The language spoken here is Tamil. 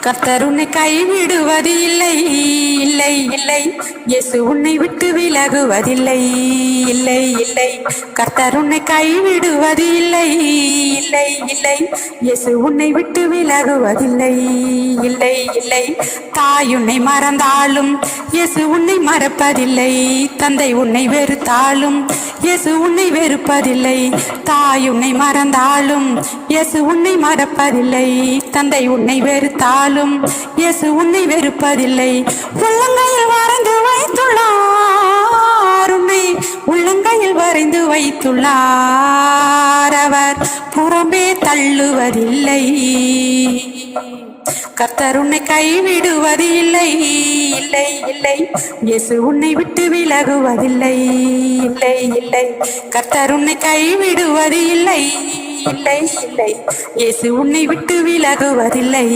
கர்த்தர் உன்னை கைவிடுவது இல்லை, இல்லை இல்லை. இயேசு உன்னை விட்டு விலகுவதில்லை, இல்லை இல்லை. கர்த்தர் உன்னை கைவிடுவது இல்லை, இல்லை இல்லை. இயேசு உன்னை விட்டு விலகுவதில்லை, இல்லை இல்லை. தாய் உன்னை மறந்தாலும் இயேசு உன்னை மறப்பதில்லை. தந்தை உன்னை வெறுத்தாலும் இயேசு உன்னை வெறுப்பதில்லை. தாய் உன்னை மறந்தாலும் இயேசு உன்னை மறப்பதில்லை. தந்தை உன்னை வெறுத்தாலும் இயேசு உன்னை வெறுப்பதில்லை. உள்ளங்கையில் வரைந்து வைத்துள்ளார், உன்னை உள்ளங்கையில் வரைந்து வைத்துள்ளார். அவர் புறம்பே தள்ளுவதில்லை. கர்த்தர் உன்னை கைவிடுவது இல்லை, இல்லை இல்லை. இயேசு உன்னை விட்டு விலகுவதில்லை, இல்லை இல்லை. கர்த்தர் உன்னை கைவிடுவது இல்லை, இல்லை இல்லை. இயேசு உன்னை விட்டு விலகுவதில்லை.